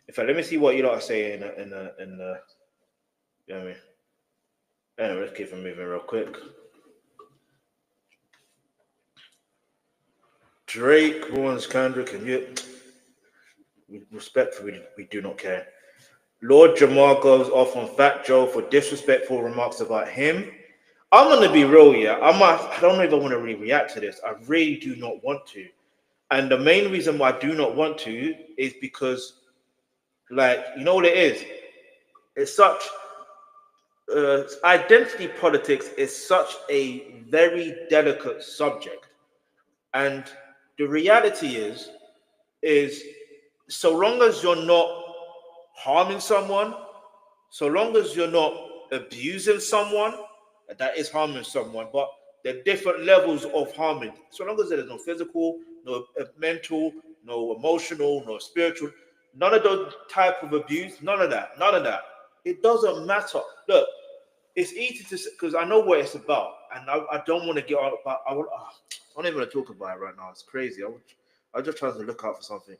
In fact, let me see what you lot are saying in the you know what I mean? Anyway, let's keep it moving real quick. Drake warns Kendrick, and you respectfully, we do not care. Lord Jamar goes off on Fat Joe for disrespectful remarks about him. I'm gonna be real, yeah. I don't know if I want to really react to this. I really do not want to. And the main reason why I do not want to is because, like, you know what it is? It's such identity politics is such a very delicate subject. And the reality is so long as you're not harming someone, so long as you're not abusing someone, that is harming someone, but there are different levels of harming. So long as there's no physical, no mental, no emotional, no spiritual, none of those type of abuse, none of that. It doesn't matter. Look, it's easy to because I know what it's about, and I don't want to get on about. I'm not even going to talk about it right now. It's crazy. I just trying to look out for something.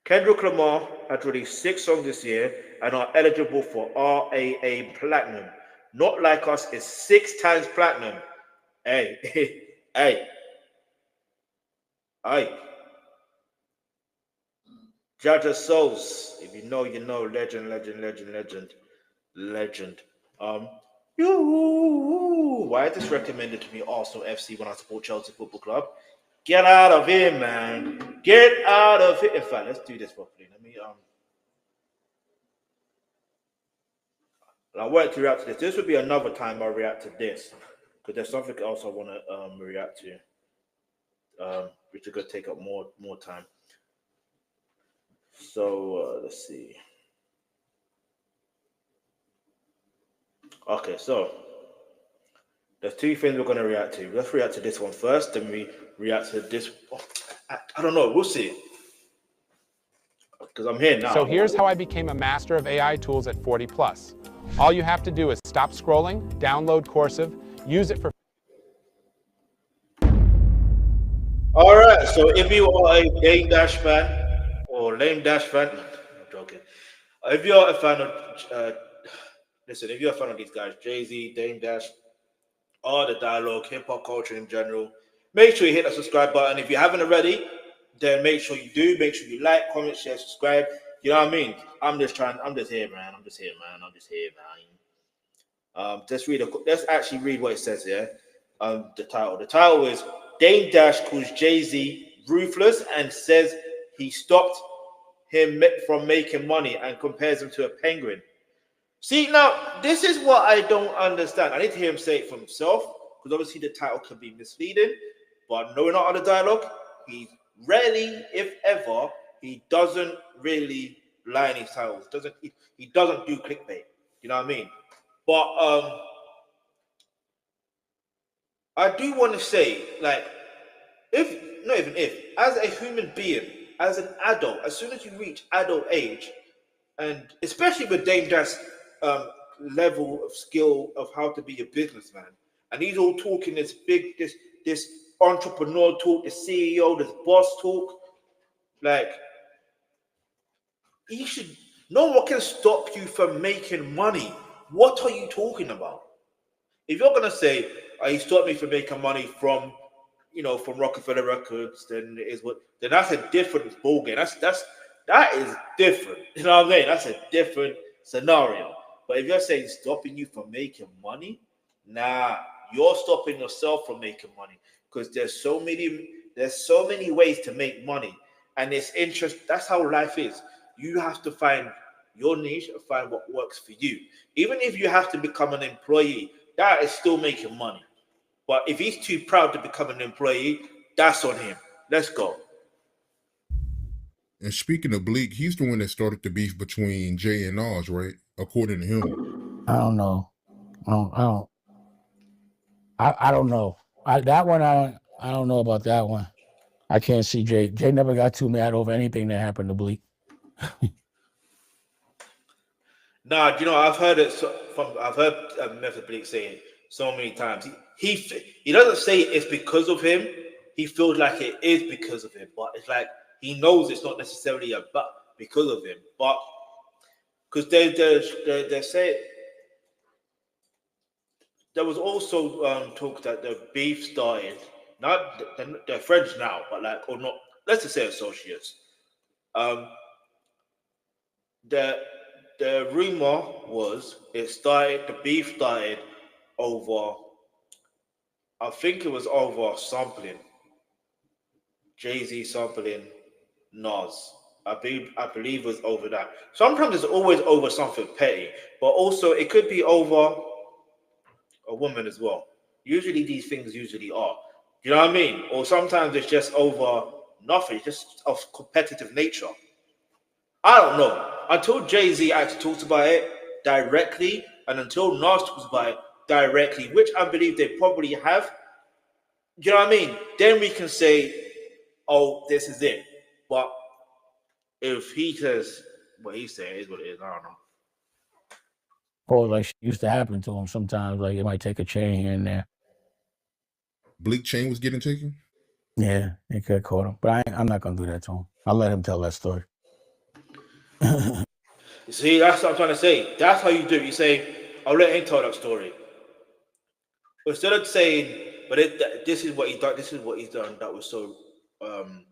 Kendrick Lamar had released 6 songs this year and are eligible for RAA Platinum. Not Like Us is 6 times platinum. Hey, hey. Jaja Souls, if you know, you know. Legend. Why is this recommended to me Arsenal FC when I support Chelsea Football Club? Get out of here, man. Get out of here. In fact, let's do this properly. Let me I want to react to this. This would be another time I react to this. Because there's something else I want to react to. Which is gonna take up more time. So let's see. Okay, so there's 2 things we're gonna react to. Let's react to this one first, then we react to this. Oh, I don't know. We'll see. Because I'm here now. So here's how I became a master of AI tools at 40 plus. All you have to do is stop scrolling, download Cursive, use it for. All right. So if you are a Dame Dash fan or Lame Dash fan, I'm joking. If you're a fan of, listen, if you're a fan of these guys, Jay-Z, Dame Dash, all the dialogue, hip hop culture in general, make sure you hit that subscribe button. If you haven't already, then make sure you do. Make sure you like, comment, share, subscribe. You know what I mean? I'm just here, man. Let's actually read what it says here. The title. The title is Dame Dash calls Jay-Z ruthless and says he stopped him from making money and compares him to a penguin. See, now, this is what I don't understand. I need to hear him say it for himself, because obviously the title can be misleading, but knowing not other dialogue, he rarely, if ever, he doesn't really lie in his titles. He doesn't do clickbait. You know what I mean? But I do want to say, like, as a human being, as an adult, as soon as you reach adult age, and especially with Dame Dash level of skill of how to be a businessman, and he's all talking this big, this entrepreneur talk, this CEO, this boss talk, like, no one can stop you from making money. What are you talking about? If you're gonna say, he stopped me from making money from Rockefeller Records, then that's a different ballgame. That is different. You know what I mean? That's a different scenario. But if you're saying stopping you from making money, nah, you're stopping yourself from making money, because there's so many ways to make money, and it's interest. That's how life is. You have to find your niche and find what works for you. Even if you have to become an employee, that is still making money. But if he's too proud to become an employee, that's on him. Let's go. And speaking of Bleak, he's the one that started the beef between Jay and Nas, right? According to him. I don't know. I don't know. I don't know about that one. I can't see Jay. Jay never got too mad over anything that happened to Bleak. Nah, I've heard Memphis Bleak say it so many times. He doesn't say it's because of him. He feels like it is because of him, but it's like he knows it's not necessarily because of him, but because they say there was also talk that the beef started. Not they're friends now, but like or not. Let's just say associates. Um, the the rumor was the beef started over. I think it was over sampling. Jay-Z sampling Nas. I believe it was over that. Sometimes it's always over something petty, but also it could be over a woman as well. Usually these things usually are. You know what I mean? Or sometimes it's just over nothing, just of competitive nature. I don't know. Until Jay-Z actually talks about it directly, and until Nas talks about it directly, which I believe they probably have, you know what I mean? Then we can say, oh, this is it. But if he says what he's saying is what it is, I don't know. Or like shit used to happen to him sometimes. Like it might take a chain here and there. Bleak chain was getting taken. Yeah, it could caught him. But I'm not gonna do that to him. I'll let him tell that story. You see, that's what I'm trying to say. That's how you do it. You say, I'll let him tell that story. Instead of saying, but this is what he's done, this is what he's done that was so um,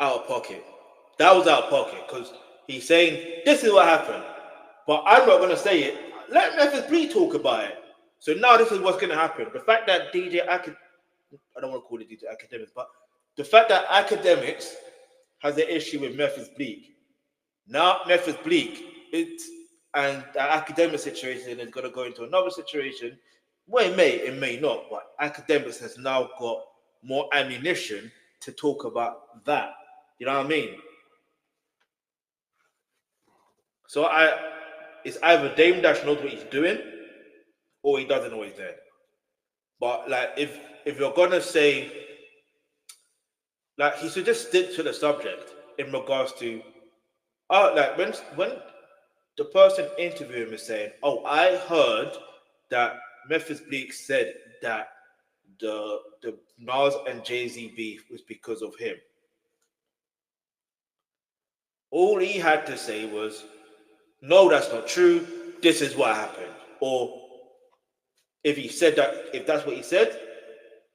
out of pocket. That was out of pocket because he's saying, this is what happened. But I'm not going to say it. Let Memphis Bleak talk about it. So now this is what's going to happen. The fact that I don't want to call it DJ Academics, but the fact that Academics has an issue with Memphis Bleak. Now Memphis Bleak, and the academic situation is going to go into another situation. Well, it may not, but Academics has now got more ammunition to talk about that. You know what I mean? So it's either Dame Dash knows what he's doing, or he doesn't know what he's doing. But like, if you're gonna say, like, he should just stick to the subject in regards to, like when the person interviewing him is saying, "Oh, I heard that Memphis Bleak said that the Nas and Jay-Z beef was because of him." All he had to say was, "No, that's not true. This is what happened." Or if he said that, if that's what he said,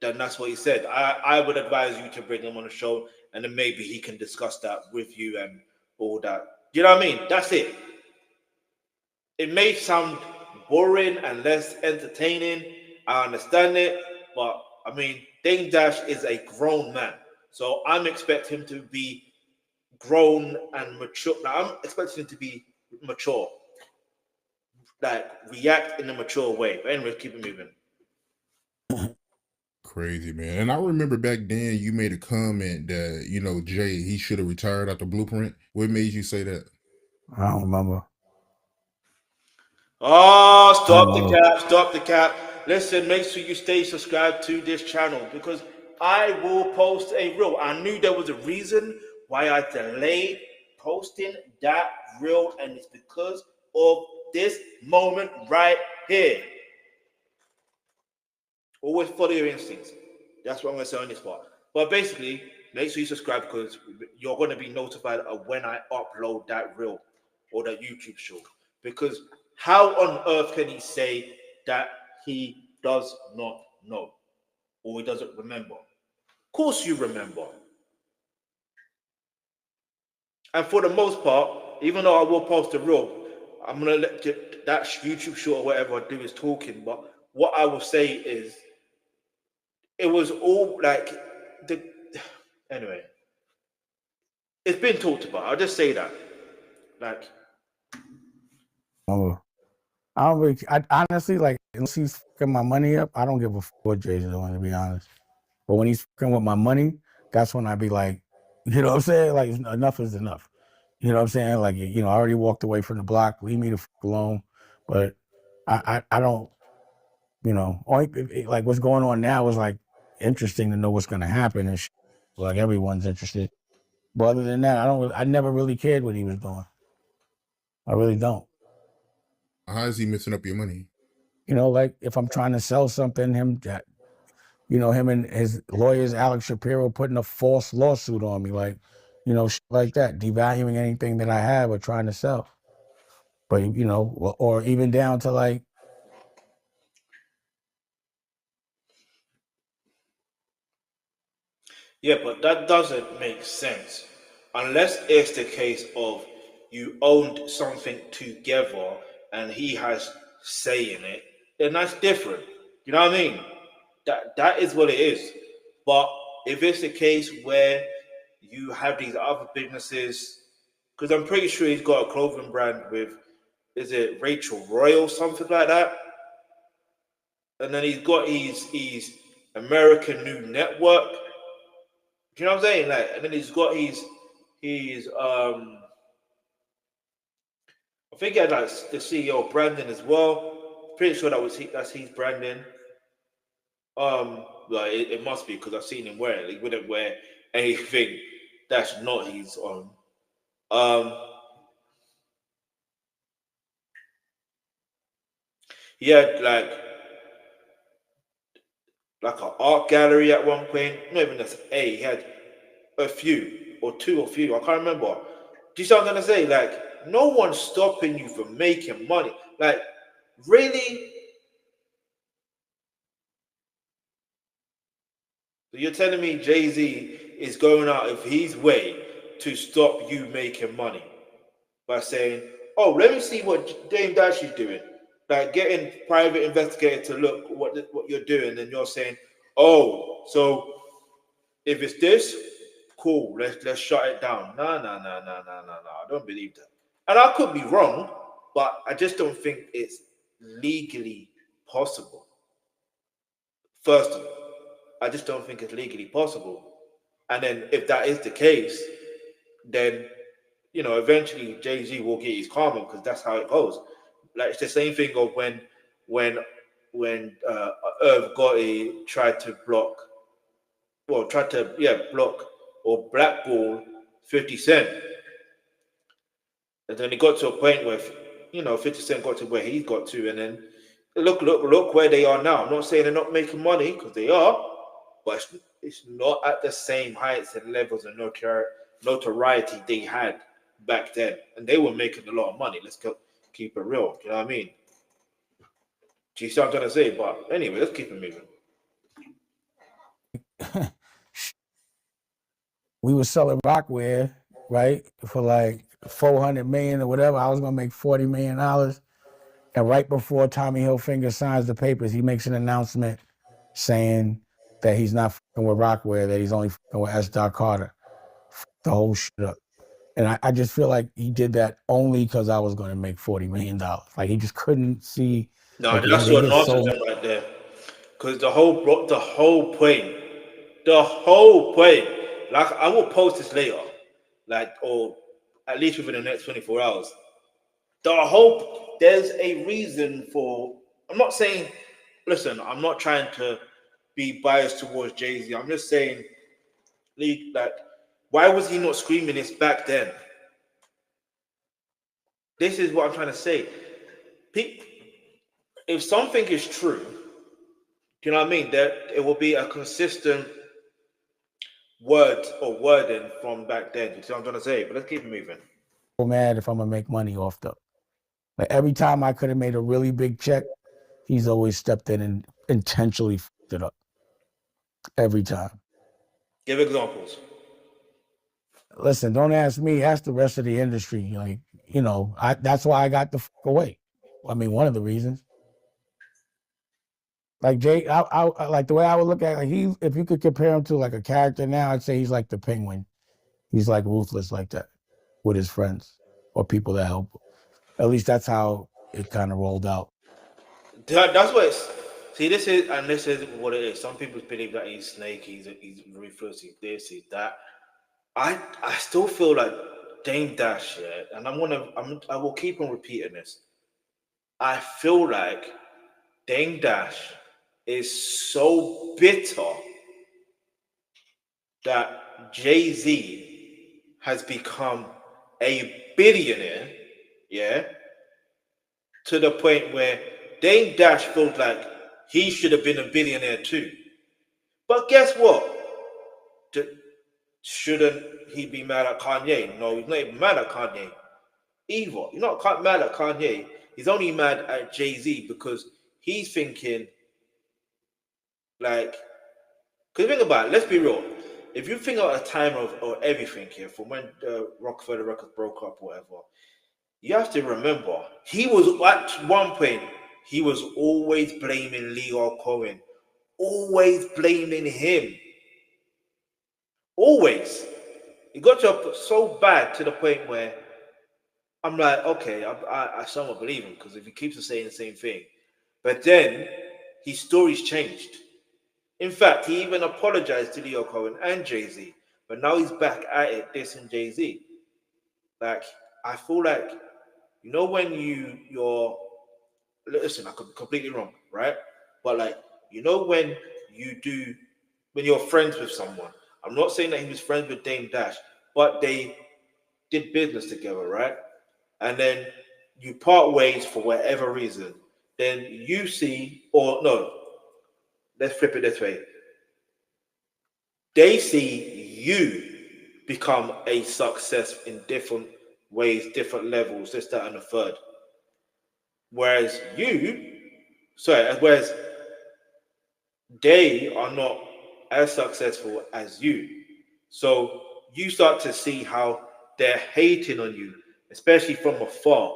then that's what he said. I would advise you to bring him on the show, and then maybe he can discuss that with you and all that. You know what I mean? That's it. It may sound boring and less entertaining. I understand it, but I mean, Dame Dash is a grown man, so I'm expecting him to be grown and mature. Now, I'm expecting him to be mature, like react in a mature way. But anyway, keep it moving. Crazy, man. And I remember back then you made a comment that, Jay, he should have retired after Blueprint. What made you say that? I don't remember. Oh, stop the cap. Listen, make sure you stay subscribed to this channel because I will post a reel. I knew there was a reason why I delayed posting that reel, and it's because of this moment right here. Always follow your instincts. That's what I'm going to say on this part. But basically, make sure you subscribe because you're going to be notified of when I upload that reel or that YouTube short. Because how on earth can he say that he does not know or he doesn't remember? Of course you remember. And for the most part, even though I will post a reel, I'm going to let that YouTube short or whatever I do is talking. But what I will say is, it was all like anyway. It's been talked about. I'll just say that. Like, I don't really. I honestly like unless he's fucking my money up. I don't give a fuck what Jay's doing, to be honest. But when he's fucking with my money, that's when I be like, you know what I'm saying? Like enough is enough. You know what I'm saying? Like I already walked away from the block. Leave me the fuck alone. But I don't. Only like what's going on now is like interesting to know what's gonna happen and shit. Like everyone's interested. But other than that, I never really cared what he was doing. I really don't. How is he messing up your money? Like if I'm trying to sell something, him that, you know, him and his lawyers, Alex Shapiro, putting a false lawsuit on me, like, you know, shit like that, devaluing anything that I have or trying to sell. But, you know, or even down to like, Yeah, but that doesn't make sense unless it's the case of you owned something together and he has say in it. Then that's different. You know what I mean? That is what it is. But if it's the case where you have these other businesses, because I'm pretty sure he's got a clothing brand with, is it Rachel Royal, something like that? And then he's got his American New Network. Do you know what I'm saying? Like, and then he's got his I think he had like the CEO of branding as well. Pretty sure that's his branding. Like it must be because I've seen him wear it. He wouldn't wear anything that's not his own. Um, he had like an art gallery at one point. Not even that's a. He had a few or two or few. I can't remember. Do you see what I'm gonna say? Like, no one's stopping you from making money. Like, really? So you're telling me Jay-Z is going out of his way to stop you making money by saying, "Oh, let me see what Dame Dash is doing." Like getting private investigator to look what you're doing, and you're saying, "Oh, so if it's this, cool, let's shut it down." No, no, no, no, no, no, no. I don't believe that. And I could be wrong, but I just don't think it's legally possible. First of all, I just don't think it's legally possible. And then if that is the case, then eventually Jay-Z will get his karma because that's how it goes. Like it's the same thing of when Irv Gotti tried to block or blackball 50 Cent. And then it got to a point where 50 Cent got to where he got to, and then look where they are now. I'm not saying they're not making money because they are, but it's not at the same heights and levels of notoriety they had back then, and they were making a lot of money. Let's keep it real. You know what I mean? Do you see what I'm trying to say? But anyway, let's keep it moving. we were selling Rockware, right, for like 400 million or whatever. I was gonna make $40 million. And right before Tommy Hilfiger signs the papers, he makes an announcement saying that he's not fucking with Rockware, that he's only fucking with S. Carter. The whole shit up. And I just feel like he did that only because I was going to make $40 million. Like he just couldn't see. No, like, that's they your get so nonsense right there. Because the whole point, like I will post this later, like or at least within the next 24 hours. There's a reason for. I'm not saying. Listen, I'm not trying to be biased towards Jay-Z. I'm just saying, like, why was he not screaming this back then? This is what I'm trying to say. If something is true, do you know what I mean? That it will be a consistent word or wording from back then. You see what I'm trying to say? But let's keep moving. mad if I'm gonna make money off the. Like every time I could have made a really big check, he's always stepped in and intentionally fucked it up. Every time. Give examples. Listen, don't ask me. Ask the rest of the industry. Like, that's why I got the fuck away. I mean, one of the reasons. Like Jay, I like the way I would look at it, if you could compare him to like a character now, I'd say he's like the Penguin. He's like ruthless like that with his friends or people that help him. At least that's how it kind of rolled out. That's what it's. See, this is what it is. Some people believe that he's Snake, he's ruthless, he's this, he's that. I still feel like Dame Dash, yeah, and I will keep on repeating this. I feel like Dame Dash is so bitter that Jay-Z has become a billionaire, yeah, to the point where Dame Dash feels like he should have been a billionaire too. But guess what? Shouldn't he be mad at Kanye? No, he's not even mad at Kanye either. He's not mad at Kanye. He's only mad at Jay-Z because he's thinking, like, because think about it, let's be real. If you think about a time of everything here, from when Rockefeller Records broke up or whatever, you have to remember, he was at one point, he was always blaming Leo Cohen. Always blaming him. Always. It got to so bad to the point where I'm like, okay, I somewhat believe him, because if he keeps saying the same thing. But then his story's changed. In fact, he even apologized to Leo Cohen and Jay-Z. But now he's back at it, dissing Jay-Z. Like, I feel like, when you're, listen, I could be completely wrong, right? But like, when you're friends with someone, I'm not saying that he was friends with Dame Dash, but they did business together, right? And then you part ways for whatever reason. Then you see, or no, let's flip it this way. They see you become a success in different ways, different levels, this, that, and the third. Whereas they are not as successful as you. So you start to see how they're hating on you, especially from afar.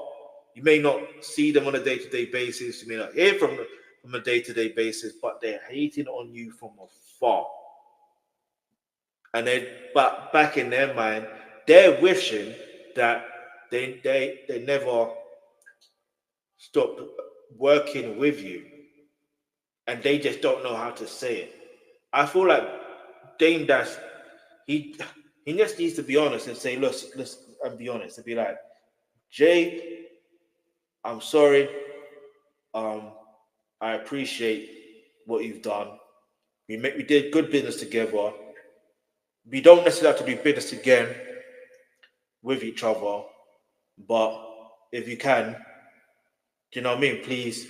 You may not see them on a day-to-day basis. You may not hear from them from a day-to-day basis, but they're hating on you from afar. And then, but back in their mind, they're wishing that they never stopped working with you, and they just don't know how to say it. I feel like Dame Dash, he just needs to be honest and say, let's and be honest and be like, Jay, I'm sorry. I appreciate what you've done. We did good business together. We don't necessarily have to do business again with each other, but if you can, do you know what I mean? Please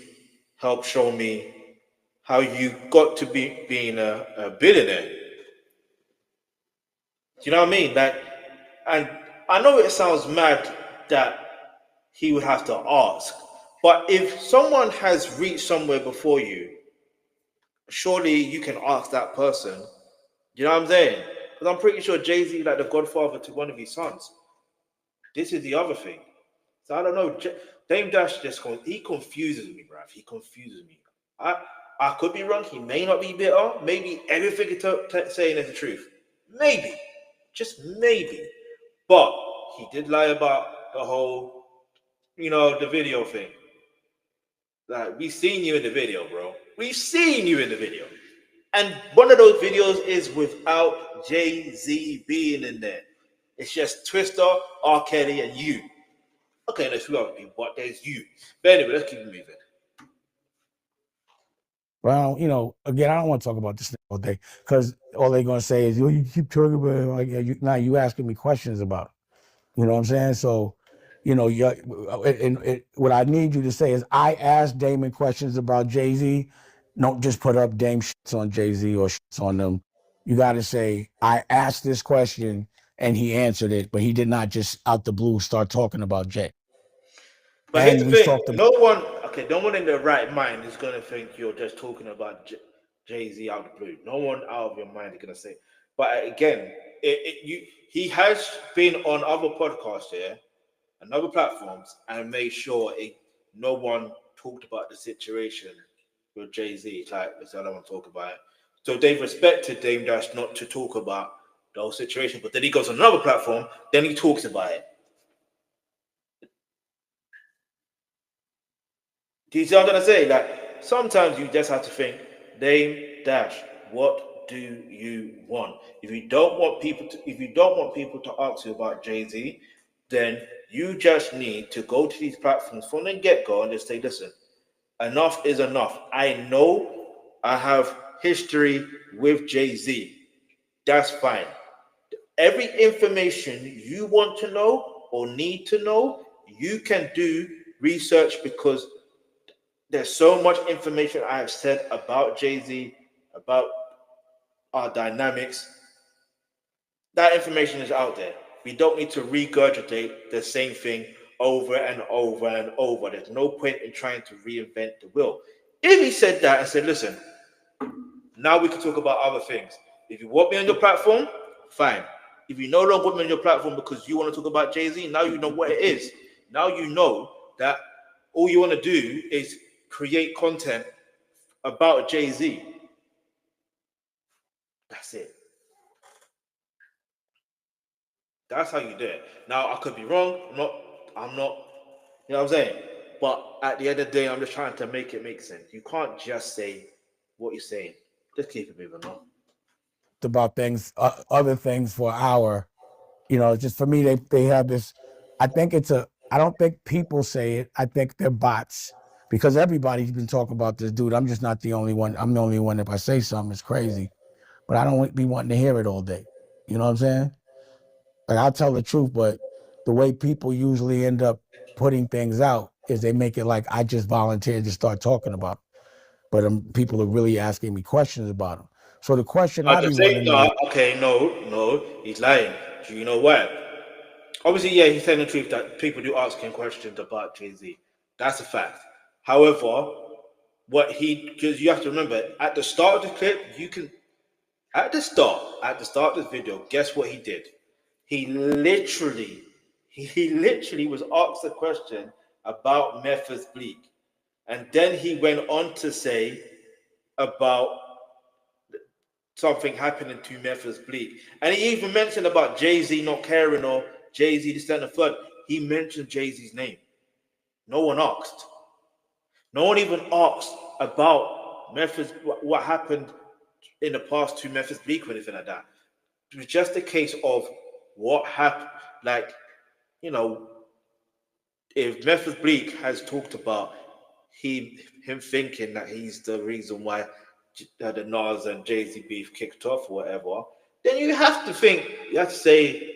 help show me how you got to being a billionaire. Do you know what I mean? And I know it sounds mad that he would have to ask, but if someone has reached somewhere before you, surely you can ask that person. You know what I'm saying? Because I'm pretty sure Jay-Z, like the godfather to one of his sons. This is the other thing. So I don't know. Dame Dash he confuses me, bruv. He confuses me. I could be wrong. He may not be bitter. Maybe everything he's saying is the truth. Maybe. Just maybe. But he did lie about the whole, the video thing. Like, we've seen you in the video, bro. We've seen you in the video. And one of those videos is without Jay-Z being in there. It's just Twister, R. Kelly, and you. Okay, there's few other people, but there's you. But anyway, let's keep moving. Well, again, I don't want to talk about this all day, because all they're going to say is, you keep talking about it. Now you asking me questions about it. You know what I'm saying? So, what I need you to say is, I asked Damon questions about Jay-Z. Don't just put up Dame shits on Jay-Z or shits on them. You got to say, I asked this question and he answered it, but he did not just out the blue start talking about Jay. But here's the thing: no one in their right mind is gonna think you're just talking about Jay-Z out the blue. No one out of your mind is gonna say. But again, he has been on other podcasts here and other platforms and made sure no one talked about the situation with Jay-Z. It's like, I don't want to talk about it. So they've respected Dame Dash not to talk about the whole situation. But then he goes on another platform, then he talks about it. Do you see what I'm trying to say? Like, sometimes you just have to think, Dame Dash, what do you want? If you don't want people to ask you about Jay-Z, then you just need to go to these platforms from the get-go and just say, listen, enough is enough. I know I have history with Jay-Z. That's fine. Every information you want to know or need to know, you can do research, because there's so much information I have said about Jay-Z, about our dynamics. That information is out there. We don't need to regurgitate the same thing over and over and over. There's no point in trying to reinvent the wheel. If he said that and said, listen, now we can talk about other things. If you want me on your platform, fine. If you no longer want me on your platform because you want to talk about Jay-Z, now you know what it is. Now you know that all you want to do is create content about Jay-Z. That's it. That's how you do it. Now I could be wrong. I'm not, you know what I'm saying? But at the end of the day, I'm just trying to make it make sense. You can't just say what you're saying. Just keep it moving on. About things, other things for an hour. Just for me, they have this. I don't think people say it. I think they're bots, because everybody's been talking about this dude. I'm just not the only one. I'm the only one. If I say something, it's crazy, but I don't be wanting to hear it all day. You know what I'm saying? Like, I'll tell the truth, but the way people usually end up putting things out is they make it like I just volunteered to start talking about it. But people are really asking me questions about them. So the question I I be just say, wanting to no, know, okay, no, he's lying. Do you know why? Obviously, yeah, he's telling the truth that people do ask him questions about Jay-Z. That's a fact. However, because you have to remember, at the start of the clip, at the start of this video, guess what he did? He literally was asked a question about Memphis Bleak. And then he went on to say about something happening to Memphis Bleak. And he even mentioned about Jay-Z not caring or Jay-Z this, that, and the third. He mentioned Jay-Z's name. No one asked. No one even asked about Memphis, what happened in the past to Memphis Bleak or anything like that. It was just a case of what happened. Like, if Memphis Bleak has talked about him thinking that he's the reason why the Nas and Jay-Z beef kicked off or whatever, then you have to say,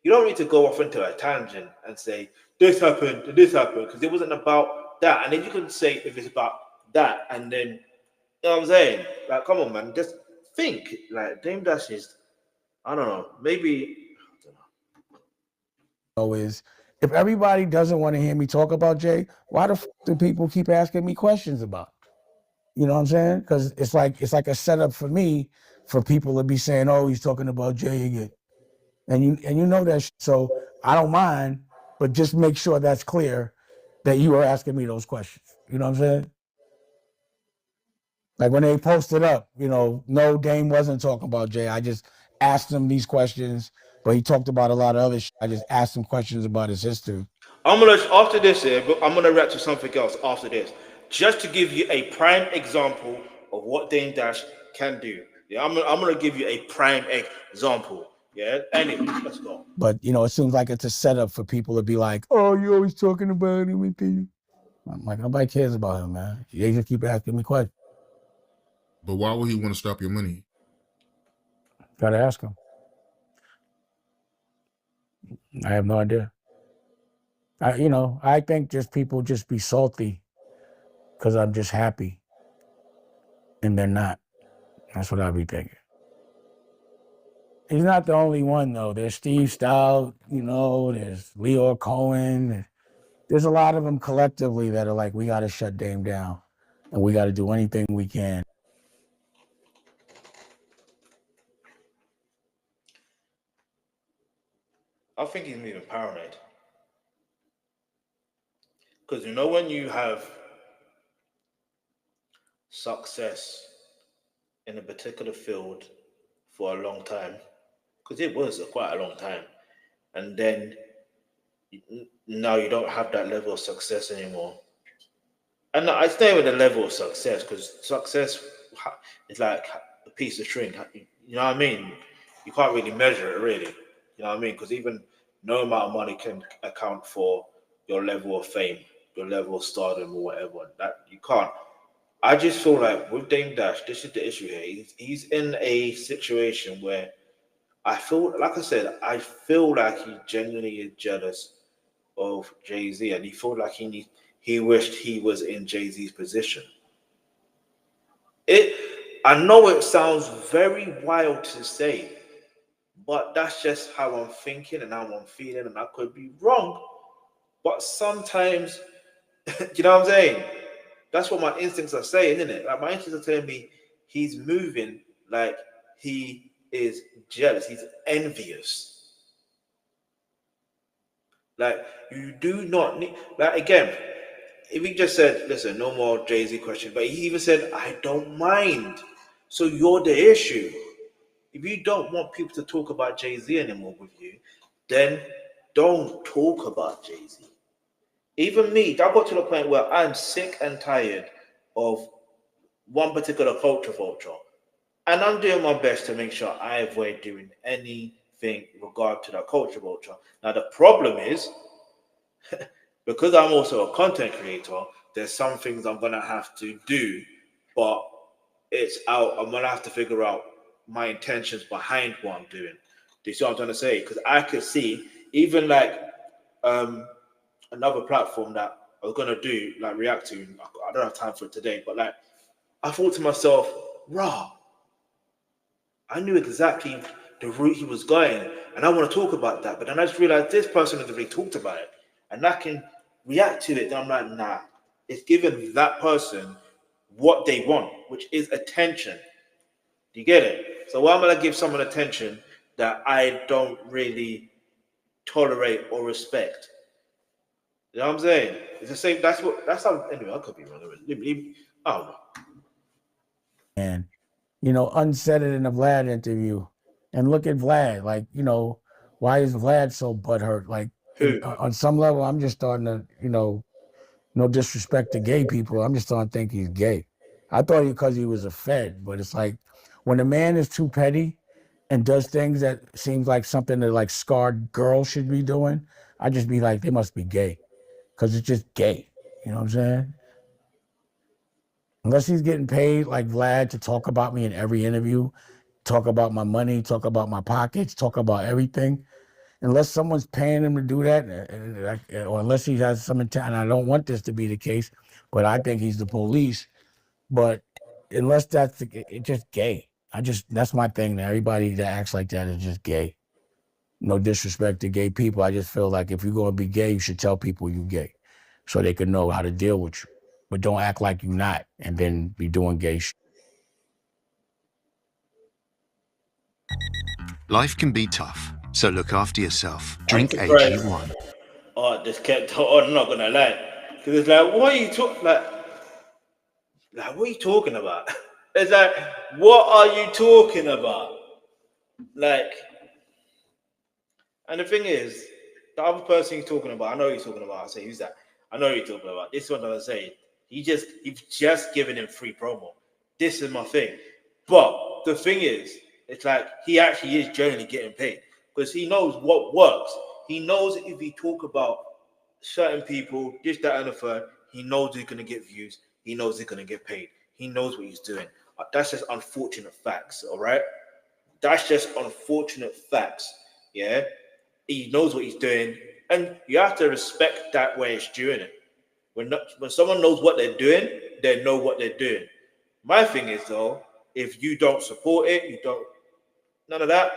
you don't need to go off into a tangent and say, this happened, because it wasn't about that. And then you can say if it's about that, and then, you know what I'm saying? Like, come on, man, just think. Like, Dame Dash is, I don't know, maybe, I don't know. is, if everybody doesn't want to hear me talk about Jay, why the do people keep asking me questions about it? You know what I'm saying? Because it's like a setup for me, for people to be saying, "Oh, he's talking about Jay again," and you know that. So I don't mind, but just make sure that's clear that you are asking me those questions. You know what I'm saying? Like when they posted up, no, Dame wasn't talking about Jay. I just asked him these questions, but he talked about a lot of other shit. I just asked him questions about his history. After this here, but I'm gonna react to something else after this, just to give you a prime example of what Dame Dash can do. Yeah, I'm gonna give you a prime example. Yeah. Anyway, let's go. But it seems like it's a setup for people to be like, "Oh, you're always talking about him." I'm like, nobody cares about him, man. They just keep asking me questions. But why would he want to stop your money? Gotta ask him. I have no idea. I think just people just be salty because I'm just happy, and they're not. That's what I be thinking. He's not the only one though. There's Steve Stout, there's Leo Cohen. There's a lot of them collectively that are like, we got to shut Dame down, and we got to do anything we can. I think he's moving paranoid. Because when you have success in a particular field for a long time, because it was quite a long time, and then now you don't have that level of success anymore. And I stay with the level of success, because success is like a piece of string. You know what I mean? You can't really measure it, really. You know what I mean? Because even no amount of money can account for your level of fame, your level of stardom, or whatever. That you can't. I just feel like with Dame Dash, this is the issue here. He's in a situation where I feel, like I said, I feel like he genuinely is jealous of Jay-Z, and he felt like he wished he was in Jay-Z's position. I know it sounds very wild to say, but that's just how I'm thinking and how I'm feeling, and I could be wrong. But sometimes, you know what I'm saying? That's what my instincts are saying, isn't it? Like my instincts are telling me he's moving like he is jealous, he's envious. Like you do not need, like again, if he just said, listen, no more Jay-Z question, but he even said, I don't mind. So you're the issue. If you don't want people to talk about Jay-Z anymore with you, then don't talk about Jay-Z. Even me, I got to the point where I'm sick and tired of one particular culture vulture. And I'm doing my best to make sure I avoid doing anything regard to that culture vulture. Now the problem is, because I'm also a content creator, there's some things I'm gonna have to do, but it's out. I'm gonna have to figure out my intentions behind what I'm doing. Do you see what I'm trying to say? Because I could see even like another platform that I was gonna do, like react to. I don't have time for it today, but like I thought to myself, rah, I knew exactly the route he was going, and I want to talk about that. But then I just realized this person has already talked about it, and I can react to it. Then I'm like, nah, it's giving that person what they want, which is attention. Do you get it? So why am I gonna give someone attention that I don't really tolerate or respect? You know what I'm saying? It's the same. That's how. Anyway, I could be wrong. I don't know. And unsaid it in the Vlad interview, and look at Vlad. Like, why is Vlad so butthurt? Like, Who? on some level, I'm just starting to, no disrespect to gay people, I'm just starting to think he's gay. I thought because he was a Fed, but it's like when a man is too petty and does things that seems like something that like scarred girls should be doing, I just be like, they must be gay, because it's just gay. You know what I'm saying? Unless he's getting paid like Vlad to talk about me in every interview, talk about my money, talk about my pockets, talk about everything. Unless someone's paying him to do that, or unless he has some intent, and I don't want this to be the case, but I think he's the police. But unless it's just gay. That's my thing. Everybody that acts like that is just gay. No disrespect to gay people. I just feel like if you're gonna be gay, you should tell people you're gay, so they can know how to deal with you. But don't act like you're not, and then be doing gay shit. Life can be tough, so look after yourself. I'm Drink surprised. AG1. Oh, this kept on. I'm not gonna lie, because it's like, what are you talking like? Like, what are you talking about? It's like, what are you talking about? Like, and the thing is, the other person he's talking about, I know he's talking about. I say, who's that? I know he's talking about. This one doesn't say. He's just giving him free promo. This is my thing. But the thing is, it's like he actually is generally getting paid because he knows what works. He knows if he talk about certain people, this, that, and the third, he knows he's gonna get views. He knows he's gonna get paid. He knows what he's doing. That's just unfortunate facts, all right? That's just unfortunate facts. Yeah, he knows what he's doing, and you have to respect that way it's doing it. When someone knows what they're doing, they know what they're doing. My thing is though, if you don't support it, you don't none of that,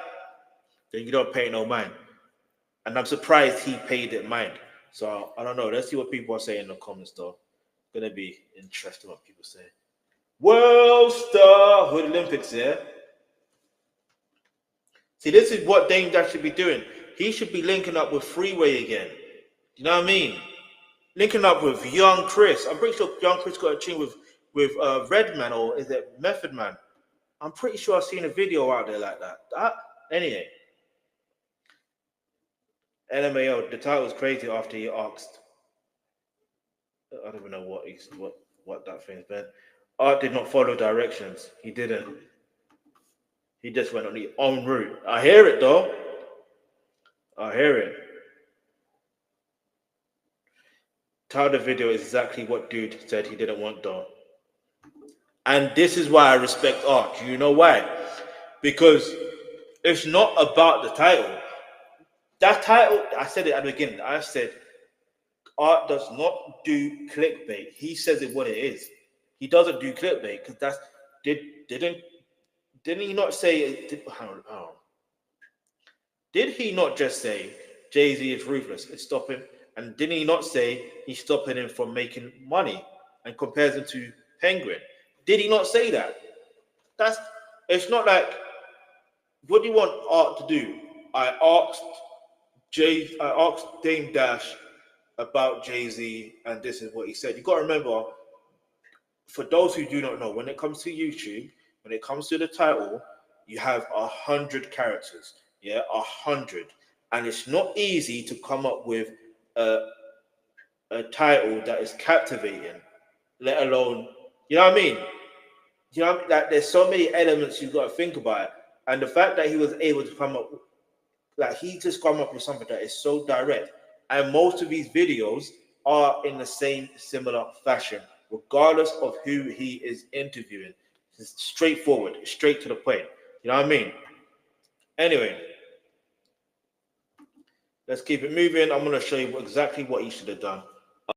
then you don't pay no mind. And I'm surprised he paid it mind. So I don't know. Let's see what people are saying in the comments though. Gonna be interesting what people say. World Star Hood Olympics, yeah. See, this is what Dame Dash should be doing. He should be linking up with Freeway again. You know what I mean? Linking up with Young Chris. I'm pretty sure Young Chris got a tune with Redman, or is it Method Man? I'm pretty sure I've seen a video out there like that. Anyway. LMAO, the title was crazy after he asked. I don't even know what that thing's meant. Art did not follow directions. He didn't. He just went on his own route. I hear it though. I hear it. Title of the video is exactly what dude said he didn't want though. And this is why I respect Art. You know why? Because it's not about the title. That title, I said it at the beginning. I said Art does not do clickbait. He says it what it is. He doesn't do clickbait because didn't he not say? Did he not just say Jay-Z is ruthless? It's stopping, and didn't he not say he's stopping him from making money and compares him to Penguin? Did he not say that? It's not like, what do you want Art to do? I asked Dame Dash about Jay-Z, and this is what he said. You got to remember, for those who do not know, when it comes to YouTube, when it comes to the title, you have 100 characters. Yeah, 100. And it's not easy to come up with a title that is captivating, let alone, you know what I mean? You know, like, there's so many elements you've got to think about. And the fact that he was able to come up, like, he just come up with something that is so direct. And most of these videos are in the same similar fashion, regardless of who he is interviewing. It's straightforward, straight to the point. You know what I mean? Anyway, let's keep it moving. I'm going to show you exactly what he should have done.